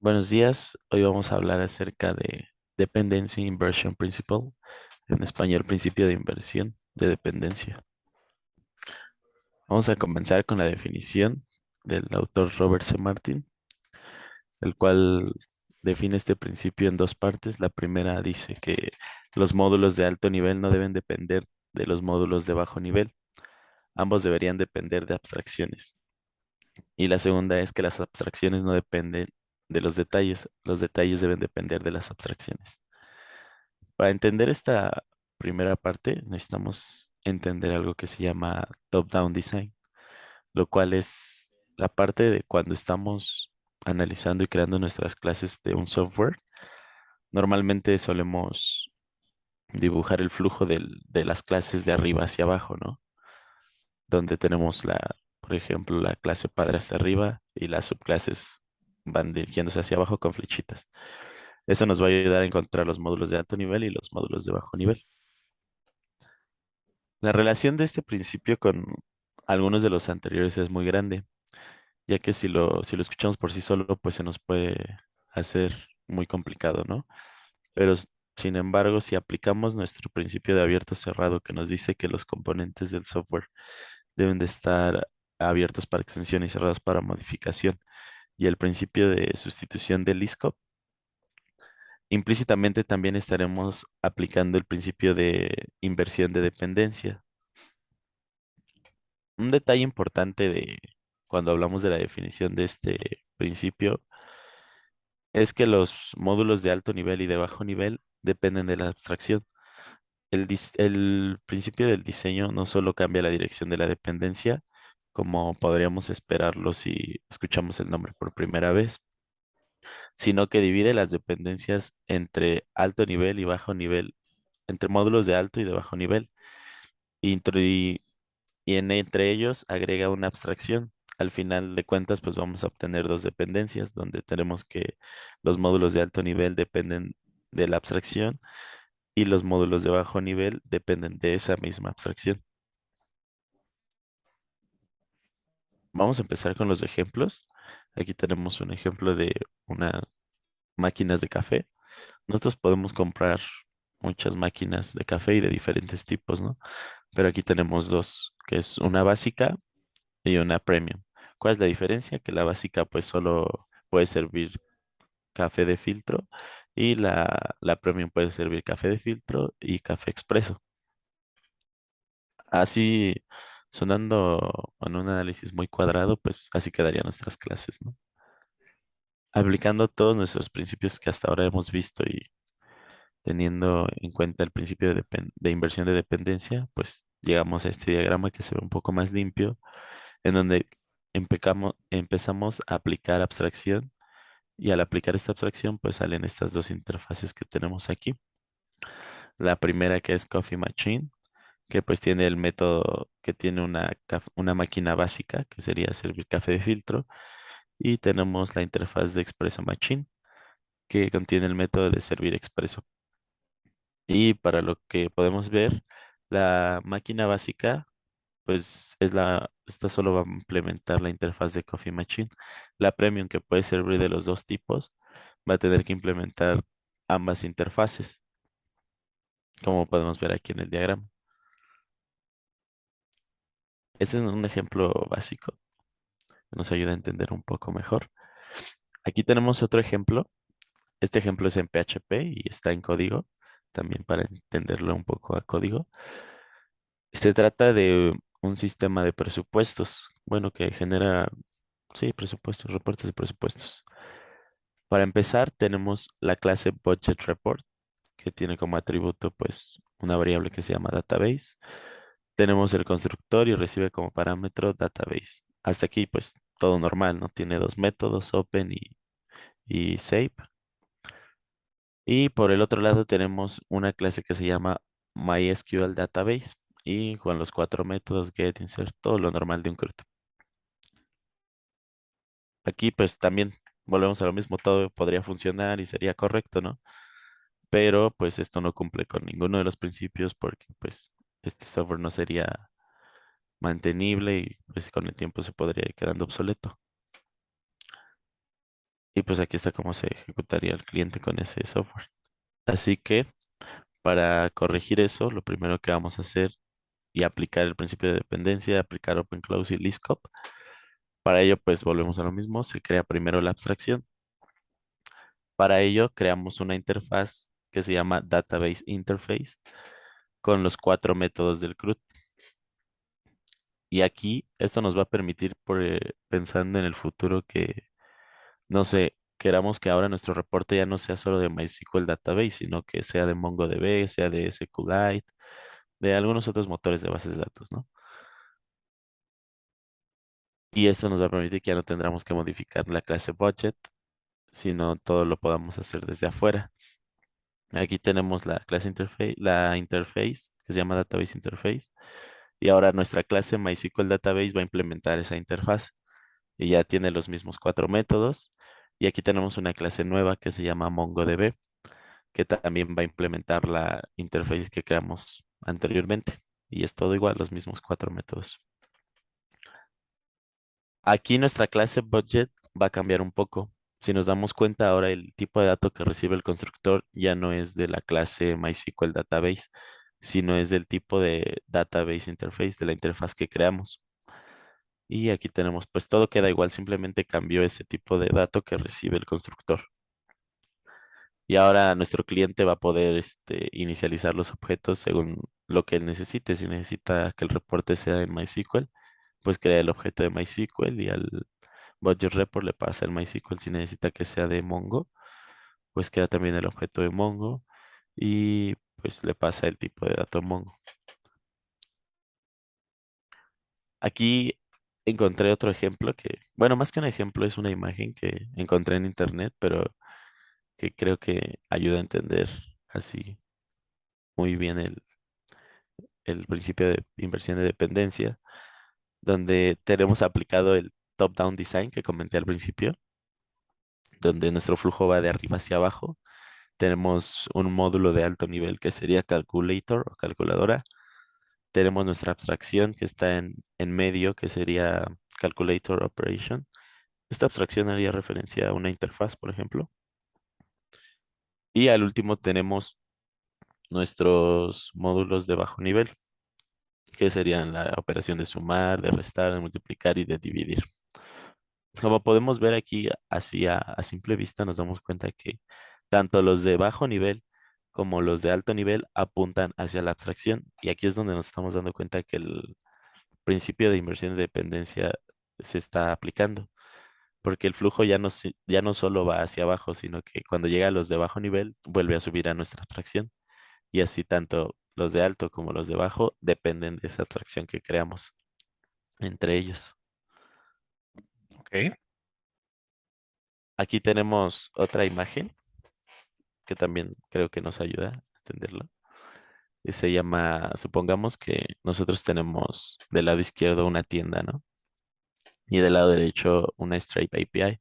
Buenos días, hoy vamos a hablar acerca de Dependency Inversion Principle, en español principio de inversión de dependencia. Vamos a comenzar con la definición del autor Robert C. Martin, el cual define este principio en dos partes. La primera dice que los módulos de alto nivel no deben depender de los módulos de bajo nivel, ambos deberían depender de abstracciones. Y la segunda es que las abstracciones no dependen de los detalles deben depender de las abstracciones. Para entender esta primera parte, necesitamos entender algo que se llama top-down design, lo cual es la parte de cuando estamos analizando y creando nuestras clases de un software. Normalmente solemos dibujar el flujo de las clases de arriba hacia abajo, ¿no? Donde tenemos por ejemplo, la clase padre hasta arriba y las subclases van dirigiéndose hacia abajo con flechitas. Eso nos va a ayudar a encontrar los módulos de alto nivel y los módulos de bajo nivel. La relación de este principio con algunos de los anteriores es muy grande, ya que si lo escuchamos por sí solo, pues se nos puede hacer muy complicado, ¿no? Pero sin embargo, si aplicamos nuestro principio de abierto cerrado que nos dice que los componentes del software deben de estar abiertos para extensión y cerrados para modificación, y el principio de sustitución del ISCOP, implícitamente también estaremos aplicando el principio de inversión de dependencia. Un detalle importante de cuando hablamos de la definición de este principio es que los módulos de alto nivel y de bajo nivel dependen de la abstracción. El principio del diseño no solo cambia la dirección de la dependencia, como podríamos esperarlo si escuchamos el nombre por primera vez, sino que divide las dependencias entre alto nivel y bajo nivel, entre módulos de alto y de bajo nivel. Entre ellos agrega una abstracción. Al final de cuentas, pues vamos a obtener dos dependencias, donde tenemos que los módulos de alto nivel dependen de la abstracción y los módulos de bajo nivel dependen de esa misma abstracción. Vamos a empezar con los ejemplos. Aquí tenemos un ejemplo de unas máquinas de café. Nosotros podemos comprar muchas máquinas de café y de diferentes tipos, ¿no? Pero aquí tenemos dos, que es una básica y una premium. ¿Cuál es la diferencia? Que la básica pues solo puede servir café de filtro y la premium puede servir café de filtro y café expreso. Así, sonando en un análisis muy cuadrado, pues así quedarían nuestras clases, ¿no? Aplicando todos nuestros principios que hasta ahora hemos visto y teniendo en cuenta el principio de inversión de dependencia, pues llegamos a este diagrama que se ve un poco más limpio, en donde empezamos a aplicar abstracción y al aplicar esta abstracción, pues salen estas dos interfaces que tenemos aquí. La primera que es Coffee Machine, que pues tiene el método que tiene una máquina básica, que sería servir café de filtro, y tenemos la interfaz de Espresso Machine, que contiene el método de servir expreso. Y para lo que podemos ver, la máquina básica, pues esta solo va a implementar la interfaz de Coffee Machine. La Premium, que puede servir de los dos tipos, va a tener que implementar ambas interfaces, como podemos ver aquí en el diagrama. Este es un ejemplo básico que nos ayuda a entender un poco mejor. Aquí tenemos otro ejemplo. Este ejemplo es en PHP y está en código, también para entenderlo un poco a código. Se trata de un sistema de presupuestos, bueno, que genera, sí, presupuestos, reportes de presupuestos. Para empezar, tenemos la clase Budget Report, que tiene como atributo, pues, una variable que se llama database. Tenemos el constructor y recibe como parámetro database. Hasta aquí, pues, todo normal, ¿no? Tiene dos métodos, open y save. Y por el otro lado tenemos una clase que se llama MySQL Database y con los cuatro métodos get, insert, todo lo normal de un CRUD. Aquí pues también volvemos a lo mismo, todo podría funcionar y sería correcto, ¿no? Pero pues esto no cumple con ninguno de los principios porque pues este software no sería mantenible y pues con el tiempo se podría ir quedando obsoleto. Y pues aquí está cómo se ejecutaría el cliente con ese software. Así que para corregir eso, lo primero que vamos a hacer y aplicar el principio de dependencia, aplicar OpenClose y Liscop. Para ello, pues volvemos a lo mismo, se crea primero la abstracción. Para ello, creamos una interfaz que se llama Database Interface con los cuatro métodos del CRUD. Y aquí esto nos va a permitir, pensando en el futuro, que, no sé, queramos que ahora nuestro reporte ya no sea solo de MySQL Database, sino que sea de MongoDB, sea de SQLite, de algunos otros motores de bases de datos, ¿no? Y esto nos va a permitir que ya no tendremos que modificar la clase budget, sino todo lo podamos hacer desde afuera. Aquí tenemos la clase interface, la interface, que se llama Database Interface. Y ahora nuestra clase MySQL Database va a implementar esa interfaz. Y ya tiene los mismos cuatro métodos. Y aquí tenemos una clase nueva que se llama MongoDB, que también va a implementar la interface que creamos anteriormente. Y es todo igual, los mismos cuatro métodos. Aquí nuestra clase budget va a cambiar un poco. Si nos damos cuenta ahora, el tipo de dato que recibe el constructor ya no es de la clase MySQL Database, sino es del tipo de Database Interface, de la interfaz que creamos. Y aquí tenemos, pues todo queda igual, simplemente cambió ese tipo de dato que recibe el constructor. Y ahora nuestro cliente va a poder inicializar los objetos según lo que él necesite. Si necesita que el reporte sea en MySQL, pues crea el objeto de MySQL y al Budget Report le pasa el MySQL. Si necesita que sea de Mongo, pues crea también el objeto de Mongo y pues le pasa el tipo de dato Mongo. Aquí encontré otro ejemplo que, bueno, más que un ejemplo, es una imagen que encontré en internet, pero que creo que ayuda a entender así muy bien el principio de inversión de dependencia, donde tenemos aplicado el top-down design que comenté al principio, donde nuestro flujo va de arriba hacia abajo. Tenemos un módulo de alto nivel que sería calculator o calculadora. Tenemos nuestra abstracción que está en medio, que sería calculator operation. Esta abstracción haría referencia a una interfaz, por ejemplo. Y al último tenemos nuestros módulos de bajo nivel, que serían la operación de sumar, de restar, de multiplicar y de dividir. Como podemos ver aquí, así a simple vista, nos damos cuenta que tanto los de bajo nivel como los de alto nivel apuntan hacia la abstracción. Y aquí es donde nos estamos dando cuenta que el principio de inversión de dependencia se está aplicando, porque el flujo ya no solo va hacia abajo, sino que cuando llega a los de bajo nivel, vuelve a subir a nuestra abstracción. Y así tanto los de alto como los de bajo dependen de esa abstracción que creamos entre ellos. Ok. Aquí tenemos otra imagen que también creo que nos ayuda a entenderlo. Y se llama, supongamos que nosotros tenemos del lado izquierdo una tienda, ¿no? Y del lado derecho una Stripe API.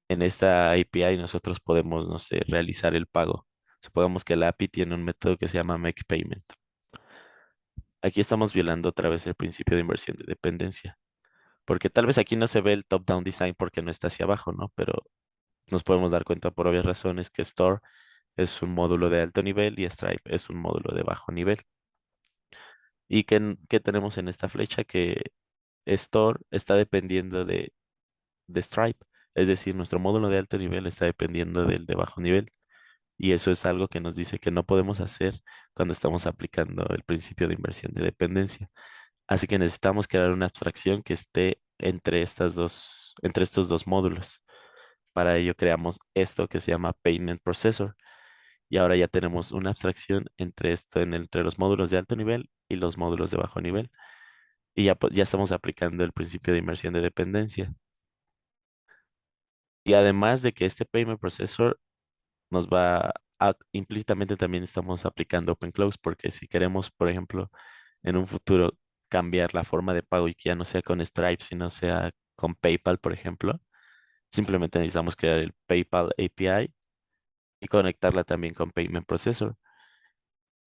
En esta API nosotros podemos, no sé, realizar el pago. Supongamos que la API tiene un método que se llama Make Payment. Aquí estamos violando otra vez el principio de inversión de dependencia, porque tal vez aquí no se ve el top-down design porque no está hacia abajo, ¿no? Pero nos podemos dar cuenta por obvias razones que Store es un módulo de alto nivel y Stripe es un módulo de bajo nivel. ¿Y qué tenemos en esta flecha? Que Store está dependiendo de Stripe. Es decir, nuestro módulo de alto nivel está dependiendo del de bajo nivel. Y eso es algo que nos dice que no podemos hacer cuando estamos aplicando el principio de inversión de dependencia. Así que necesitamos crear una abstracción que esté entre estos dos módulos. Para ello creamos esto que se llama Payment Processor. Y ahora ya tenemos una abstracción entre entre los módulos de alto nivel y los módulos de bajo nivel. Y ya, ya estamos aplicando el principio de inversión de dependencia. Y además de que este Payment Processor nos va implícitamente también estamos aplicando Open Close, porque si queremos, por ejemplo, en un futuro cambiar la forma de pago y que ya no sea con Stripe, sino sea con PayPal, por ejemplo, simplemente necesitamos crear el PayPal API y conectarla también con Payment Processor.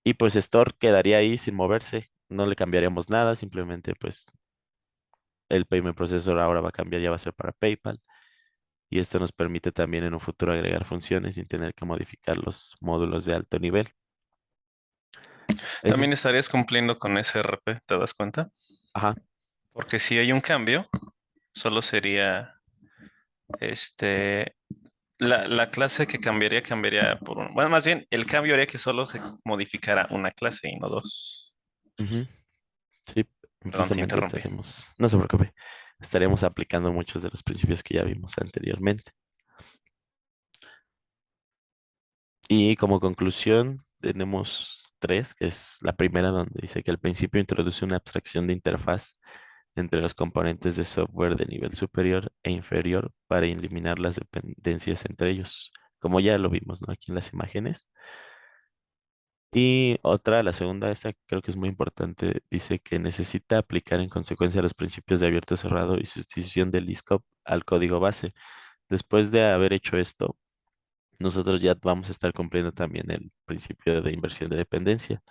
Y pues Store quedaría ahí sin moverse, no le cambiaríamos nada, simplemente pues el Payment Processor ahora va a cambiar, ya va a ser para PayPal. y esto nos permite también en un futuro agregar funciones sin tener que modificar los módulos de alto nivel. Eso, También estarías cumpliendo con SRP, ¿te das cuenta? ajá, Porque si hay un cambio, solo sería este la clase que cambiaría por un. Bueno, más bien, el cambio haría que solo se modificara una clase y no dos. ujú, sí, Perdón, te precisamente interrumpí. estaremos, no se preocupe, estaremos aplicando muchos de los principios que ya vimos anteriormente. Y como conclusión, tenemos tres, que es la primera donde dice que el principio introduce una abstracción de interfaz entre los componentes de software de nivel superior e inferior para eliminar las dependencias entre ellos, como ya lo vimos, ¿no? Aquí en las imágenes. Y otra, la segunda, esta creo que es muy importante, dice que necesita aplicar en consecuencia los principios de abierto cerrado y sustitución del ISCOP al código base. Después de haber hecho esto, nosotros ya vamos a estar cumpliendo también el principio de inversión de dependencia.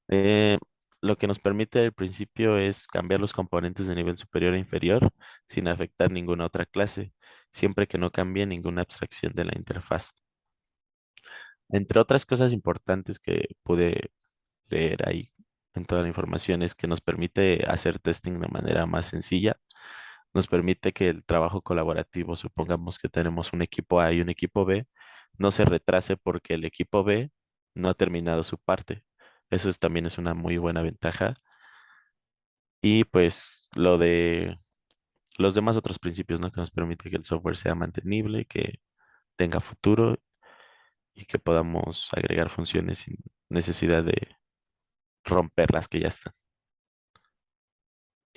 Eh, lo que nos permite el principio es cambiar los componentes de nivel superior e inferior sin afectar ninguna otra clase, siempre que no cambie ninguna abstracción de la interfaz. Entre otras cosas importantes que pude leer ahí en toda la información es que nos permite hacer testing de manera más sencilla, nos permite que el trabajo colaborativo, supongamos que tenemos un equipo A y un equipo B, no se retrase porque el equipo B no ha terminado su parte. También es una muy buena ventaja. Y pues lo de los demás otros principios, ¿no? Que nos permite que el software sea mantenible, que tenga futuro y que podamos agregar funciones sin necesidad de romper las que ya están.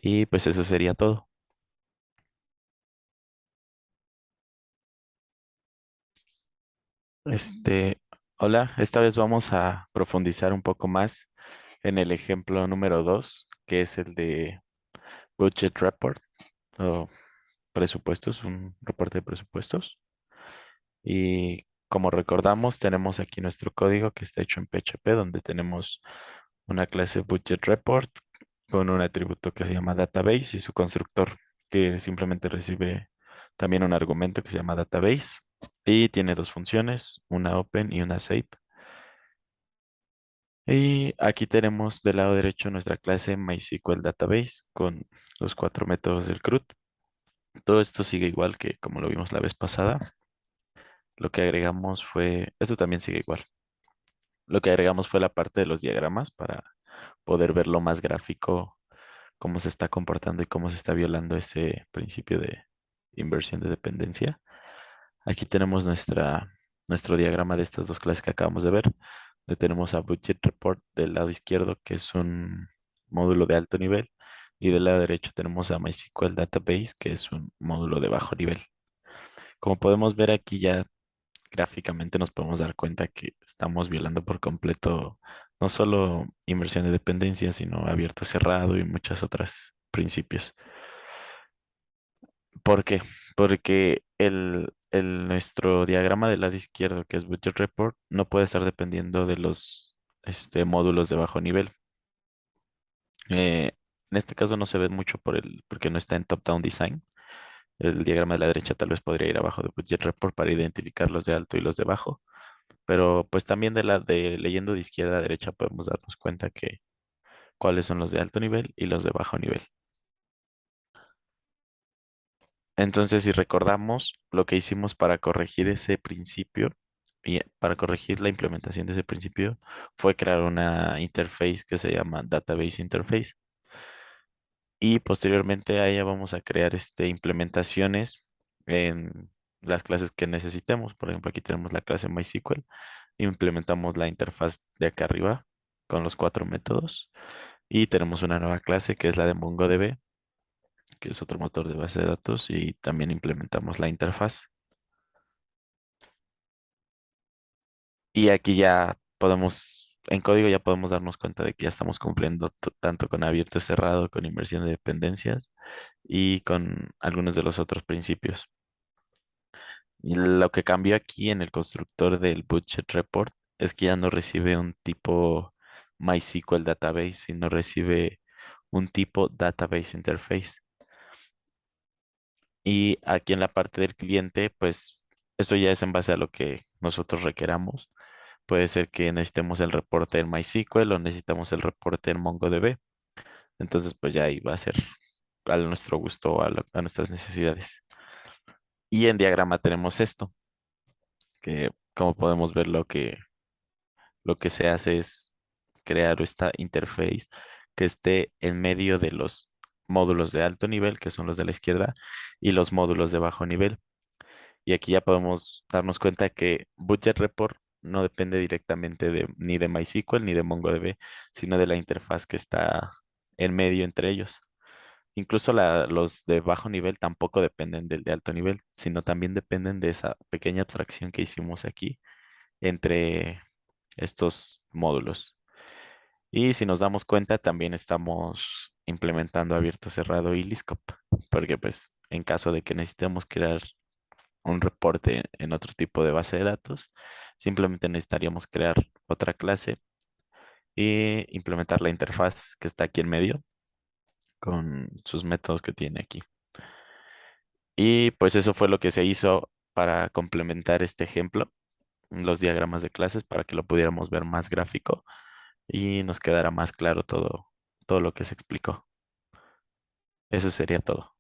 Y pues eso sería todo. Este, hola, esta vez vamos a profundizar un poco más en el ejemplo número 2, que es el de Budget Report o presupuestos, un reporte de presupuestos. Y como recordamos, tenemos aquí nuestro código que está hecho en PHP, donde tenemos una clase Budget Report con un atributo que se llama Database y su constructor, que simplemente recibe también un argumento que se llama Database y tiene dos funciones, una Open y una Save. Y aquí tenemos del lado derecho nuestra clase MySQL Database con los cuatro métodos del CRUD. Todo esto sigue igual que como lo vimos la vez pasada. Lo que agregamos fue, esto también sigue igual. Lo que agregamos fue la parte de los diagramas para poder ver lo más gráfico, cómo se está comportando y cómo se está violando ese principio de inversión de dependencia. Aquí tenemos nuestro diagrama de estas dos clases que acabamos de ver. Donde tenemos a Budget Report del lado izquierdo, que es un módulo de alto nivel, y del lado derecho tenemos a MySQL Database, que es un módulo de bajo nivel. Como podemos ver aquí ya gráficamente nos podemos dar cuenta que estamos violando por completo no solo inversión de dependencia, sino abierto cerrado y muchas otras principios. ¿Por qué? Porque nuestro diagrama del lado izquierdo, que es Budget Report, no puede estar dependiendo de los módulos de bajo nivel. Eh, en este caso no se ve mucho porque no está en top-down design. El diagrama de la derecha tal vez podría ir abajo de Budget Report para identificar los de alto y los de bajo. Pero pues también de leyendo de izquierda a derecha podemos darnos cuenta que cuáles son los de alto nivel y los de bajo nivel. Entonces, si recordamos lo que hicimos para corregir ese principio y para corregir la implementación de ese principio fue crear una interface que se llama Database Interface y posteriormente a ella vamos a crear implementaciones en las clases que necesitemos. Por ejemplo, aquí tenemos la clase MySQL. Implementamos la interfaz de acá arriba con los cuatro métodos y tenemos una nueva clase que es la de MongoDB, que es otro motor de base de datos y también implementamos la interfaz. Y aquí ya podemos, en código ya podemos darnos cuenta de que ya estamos cumpliendo tanto con abierto cerrado, con inversión de dependencias y con algunos de los otros principios. Y lo que cambió aquí en el constructor del Budget Report es que ya no recibe un tipo MySQL Database, sino recibe un tipo Database Interface. Y aquí en la parte del cliente, pues esto ya es en base a lo que nosotros requeramos. Puede ser que necesitemos el reporte en MySQL o necesitamos el reporte en MongoDB. Entonces, pues ya ahí va a ser a nuestro gusto o a nuestras necesidades. Y en diagrama tenemos esto, que como podemos ver lo que se hace es crear esta interface que esté en medio de los módulos de alto nivel, que son los de la izquierda, y los módulos de bajo nivel. Y aquí ya podemos darnos cuenta que Budget Report no depende directamente ni de MySQL ni de MongoDB, sino de la interfaz que está en medio entre ellos. Incluso los de bajo nivel tampoco dependen del de alto nivel, sino también dependen de esa pequeña abstracción que hicimos aquí entre estos módulos. Y si nos damos cuenta, también estamos implementando abierto, cerrado y Liscop, porque pues en caso de que necesitemos crear un reporte en otro tipo de base de datos, simplemente necesitaríamos crear otra clase y implementar la interfaz que está aquí en medio con sus métodos que tiene aquí. Y pues eso fue lo que se hizo para complementar este ejemplo, los diagramas de clases, para que lo pudiéramos ver más gráfico y nos quedara más claro todo lo que se explicó. Eso sería todo.